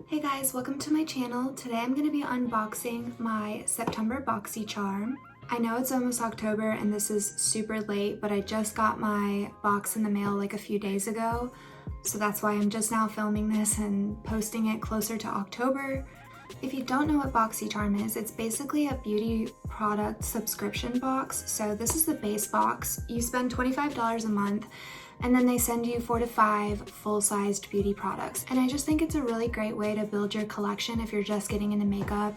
Hey guys, welcome to my channel. Today I'm going to be unboxing my September BoxyCharm. I know it's almost October and this is super late, but I just got my box in the mail like a few days ago. So that's why I'm just now filming this and posting it closer to October. If you don't know what BoxyCharm is, it's basically a beauty product subscription box. So this is the base box. You spend $25 a month and then they send you 4 to 5 full-sized beauty products. And I just think it's a really great way to build your collection if you're just getting into makeup,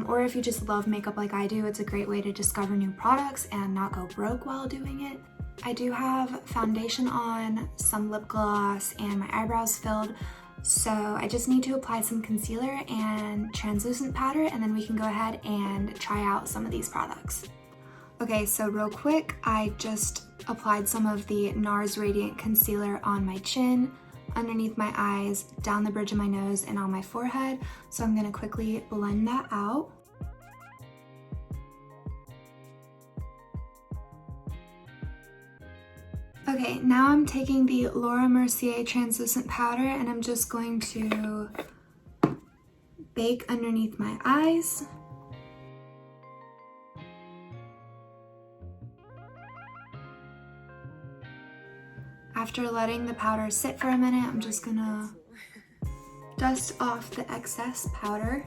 or if you just love makeup like I do. It's a great way to discover new products and not go broke while doing it. I do have foundation on, some lip gloss, and my eyebrows filled. So I just need to apply some concealer and translucent powder, and then we can go ahead and try out some of these products. Okay, so real quick, I just applied some of the NARS Radiant Concealer on my chin, underneath my eyes, down the bridge of my nose, and on my forehead. So I'm gonna quickly blend that out. Okay, now I'm taking the Laura Mercier translucent powder and I'm just going to bake underneath my eyes. After letting the powder sit for a minute, I'm just gonna dust off the excess powder.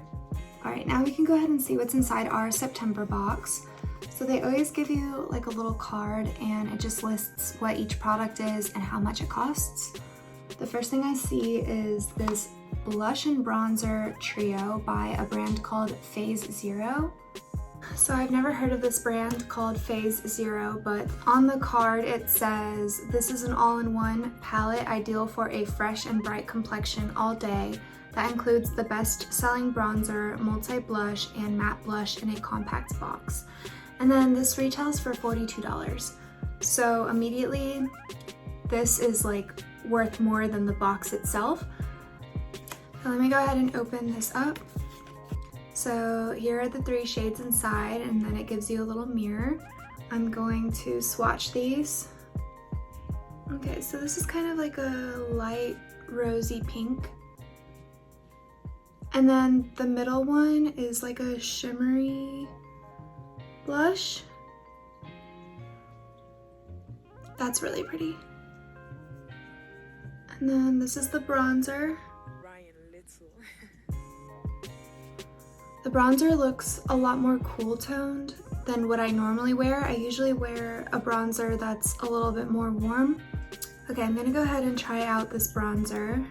All right, now we can go ahead and see what's inside our September box. So they always give you like a little card and it just lists what each product is and how much it costs. The first thing I see is this blush and bronzer trio by a brand called Phase Zero. So I've never heard of this brand called Phase Zero, but on the card it says, this is an all-in-one palette ideal for a fresh and bright complexion all day. That includes the best-selling bronzer, multi-blush, and matte blush in a compact box. And then this retails for $42. So immediately, this is like worth more than the box itself. So let me go ahead and open this up. So here are the 3 shades inside, and then it gives you a little mirror. I'm going to swatch these. Okay, so this is kind of like a light rosy pink. And then the middle one is like a shimmery blush. That's really pretty. And then this is the bronzer. The bronzer looks a lot more cool toned than what I normally wear. I usually wear a bronzer that's a little bit more warm. Okay, I'm gonna go ahead and try out this bronzer.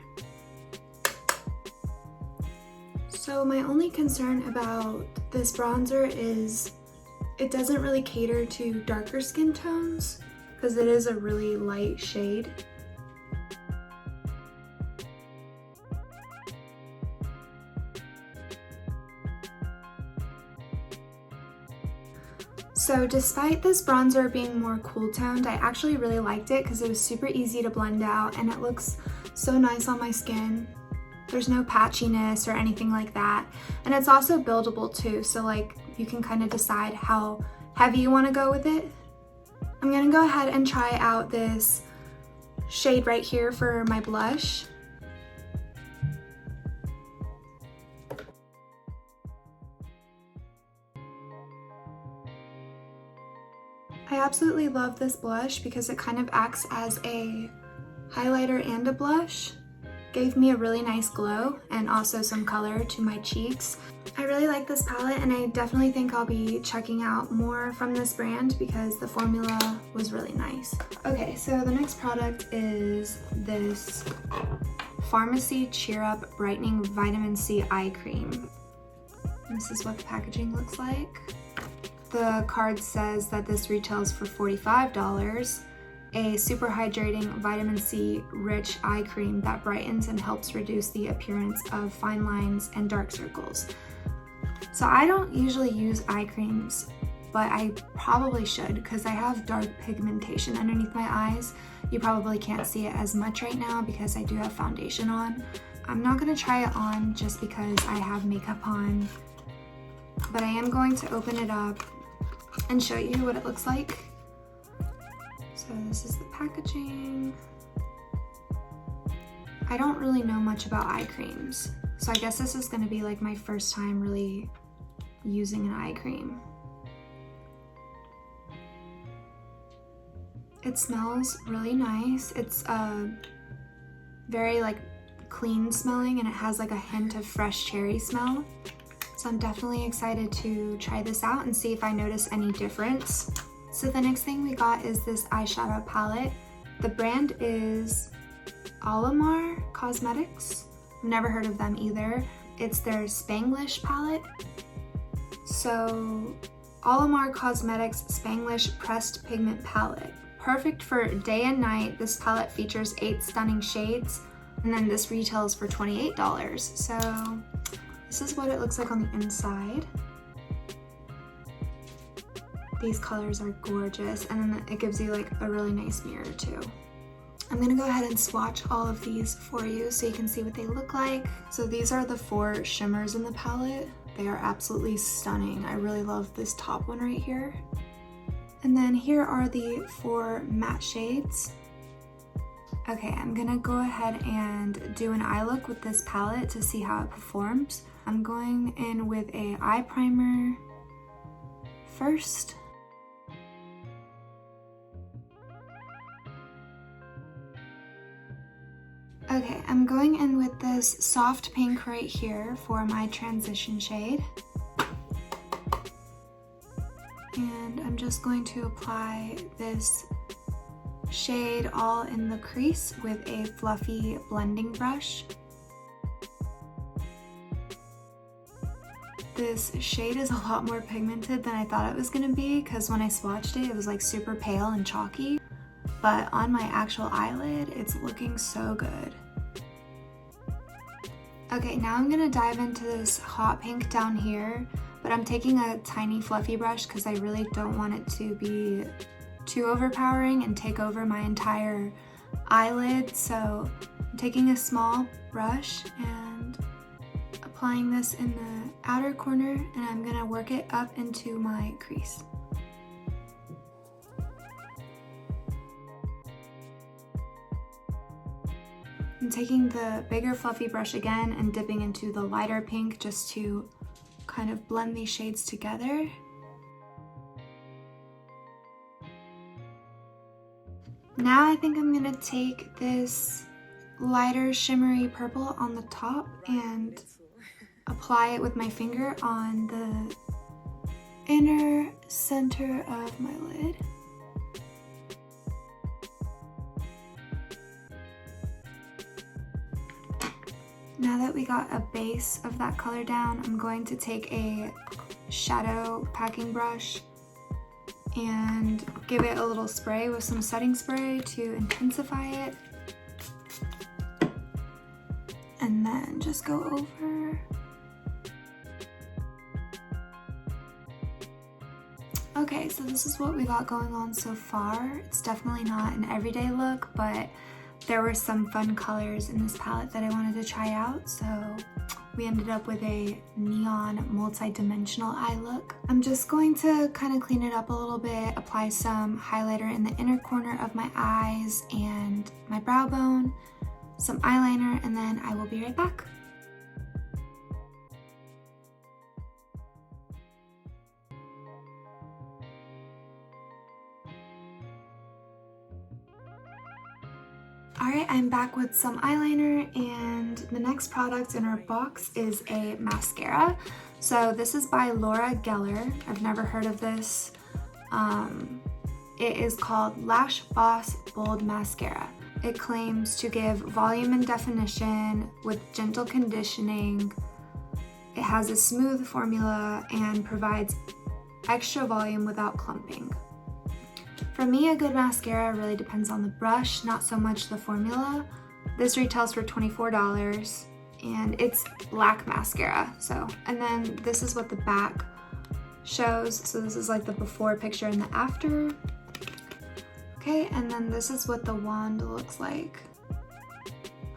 So my only concern about this bronzer is it doesn't really cater to darker skin tones because it is a really light shade. So despite this bronzer being more cool toned, I actually really liked it because it was super easy to blend out and it looks so nice on my skin. There's no patchiness or anything like that. And it's also buildable too, so like you can kind of decide how heavy you want to go with it. I'm gonna go ahead and try out this shade right here for my blush. I absolutely love this blush because it kind of acts as a highlighter and a blush. Gave me a really nice glow and also some color to my cheeks. I really like this palette and I definitely think I'll be checking out more from this brand because the formula was really nice. Okay, so the next product is this Pharmacy Cheer Up Brightening Vitamin C Eye Cream. This is what the packaging looks like. The card says that this retails for $45. A super hydrating vitamin C rich eye cream that brightens and helps reduce the appearance of fine lines and dark circles. So I don't usually use eye creams, but I probably should because I have dark pigmentation underneath my eyes. You probably can't see it as much right now because I do have foundation on. I'm not gonna try it on just because I have makeup on, but I am going to open it up and show you what it looks like. So this is the packaging. I don't really know much about eye creams, So I guess this is gonna be like my first time really using an eye cream. It smells really nice. It's very like clean smelling, and it has like a hint of fresh cherry smell. So I'm definitely excited to try this out and see if I notice any difference. So the next thing we got is this eyeshadow palette. The brand is Alamar Cosmetics. I've never heard of them either. It's their Spanglish palette. So Alamar Cosmetics Spanglish Pressed Pigment Palette. Perfect for day and night. This palette features 8 stunning shades, and then this retails for $28. So this is what it looks like on the inside. These colors are gorgeous, and then it gives you like a really nice mirror too. I'm gonna go ahead and swatch all of these for you so you can see what they look like. So these are the 4 shimmers in the palette. They are absolutely stunning. I really love this top one right here. And then here are the 4 matte shades. Okay, I'm gonna go ahead and do an eye look with this palette to see how it performs. I'm going in with a eye primer first. Okay, I'm going in with this soft pink right here for my transition shade. And I'm just going to apply this shade all in the crease with a fluffy blending brush. This shade is a lot more pigmented than I thought it was gonna be, because when I swatched it, it was like super pale and chalky. But on my actual eyelid, it's looking so good. Okay, now I'm gonna dive into this hot pink down here, but I'm taking a tiny fluffy brush because I really don't want it to be too overpowering and take over my entire eyelid. So I'm taking a small brush and applying this in the outer corner, and I'm gonna work it up into my crease. I'm taking the bigger fluffy brush again and dipping into the lighter pink just to kind of blend these shades together. Now I think I'm gonna take this lighter shimmery purple on the top and apply it with my finger on the inner center of my lid. Now that we got a base of that color down, I'm going to take a shadow packing brush and give it a little spray with some setting spray to intensify it. And then just go over. Okay, so this is what we got going on so far. It's definitely not an everyday look, but there were some fun colors in this palette that I wanted to try out, so we ended up with a neon multi-dimensional eye look. I'm just going to kind of clean it up a little bit, apply some highlighter in the inner corner of my eyes and my brow bone, some eyeliner, and then I will be right back. Alright, I'm back with some eyeliner, and the next product in our box is a mascara. So this is by Laura Geller. I've never heard of this. It is called Lash Boss Bold Mascara. It claims to give volume and definition with gentle conditioning. It has a smooth formula and provides extra volume without clumping. For me, a good mascara really depends on the brush, not so much the formula. This retails for $24 and it's black mascara. And then this is what the back shows. So this is like the before picture and the after. Okay, and then this is what the wand looks like.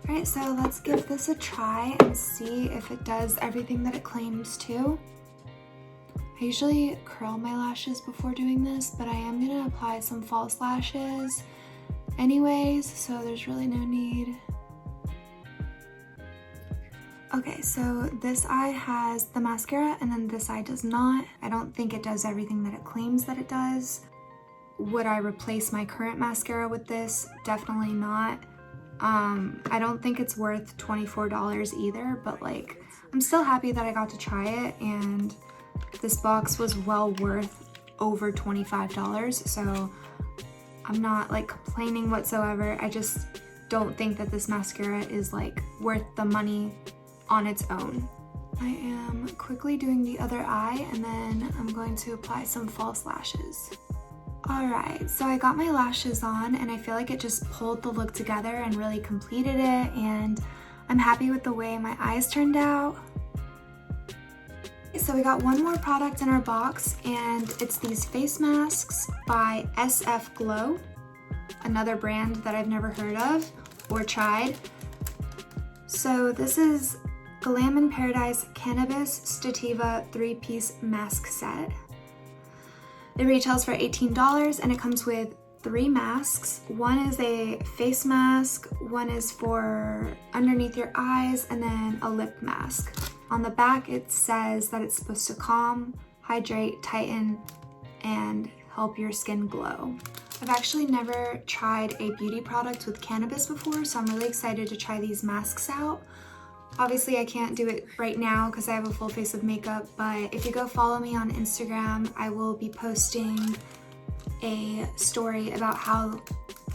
All right, so let's give this a try and see if it does everything that it claims to. I usually curl my lashes before doing this, but I am gonna apply some false lashes anyways, so there's really no need. Okay, so this eye has the mascara and then this eye does not. I don't think it does everything that it claims that it does. Would I replace my current mascara with this? Definitely not. I don't think it's worth $24 either, but like, I'm still happy that I got to try it, and this box was well worth over $25, so I'm not like complaining whatsoever. I just don't think that this mascara is like worth the money on its own. I am quickly doing the other eye, and then I'm going to apply some false lashes. Alright, so I got my lashes on and I feel like it just pulled the look together and really completed it, and I'm happy with the way my eyes turned out. So we got one more product in our box, and it's these face masks by SF Glow, another brand that I've never heard of or tried. So this is Glam in Paradise Cannabis Stativa 3-piece mask set. It retails for $18 and it comes with 3 masks. One is a face mask, one is for underneath your eyes, and then a lip mask. On the back it says that it's supposed to calm, hydrate, tighten, and help your skin glow. I've actually never tried a beauty product with cannabis before, so I'm really excited to try these masks out. Obviously I can't do it right now because I have a full face of makeup, but if you go follow me on Instagram, I will be posting a story about how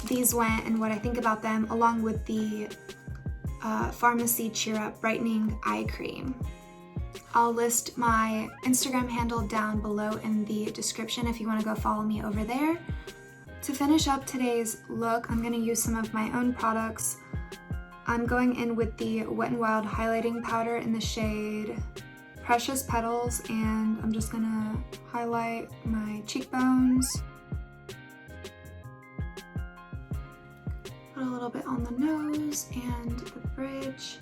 these went and what I think about them, along with the Pharmacy Cheer Up Brightening Eye Cream. I'll list my Instagram handle down below in the description if you want to go follow me over there. To finish up today's look, I'm going to use some of my own products. I'm going in with the Wet n Wild highlighting powder in the shade Precious Petals, and I'm just gonna highlight my cheekbones. Put a little bit on the nose and the bridge.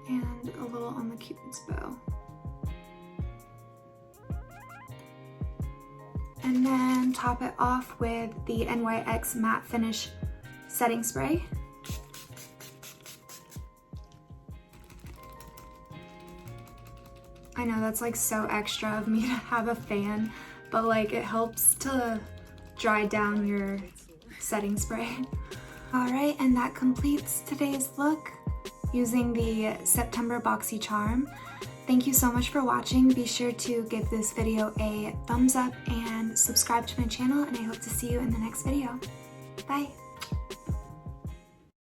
And a little on the Cupid's bow. And then top it off with the NYX Matte Finish Setting Spray. I know that's like so extra of me to have a fan, but like it helps to dry down your setting spray. Alright, and that completes today's look using the September BoxyCharm. Thank you so much for watching. Be sure to give this video a thumbs up and subscribe to my channel, and I hope to see you in the next video. Bye!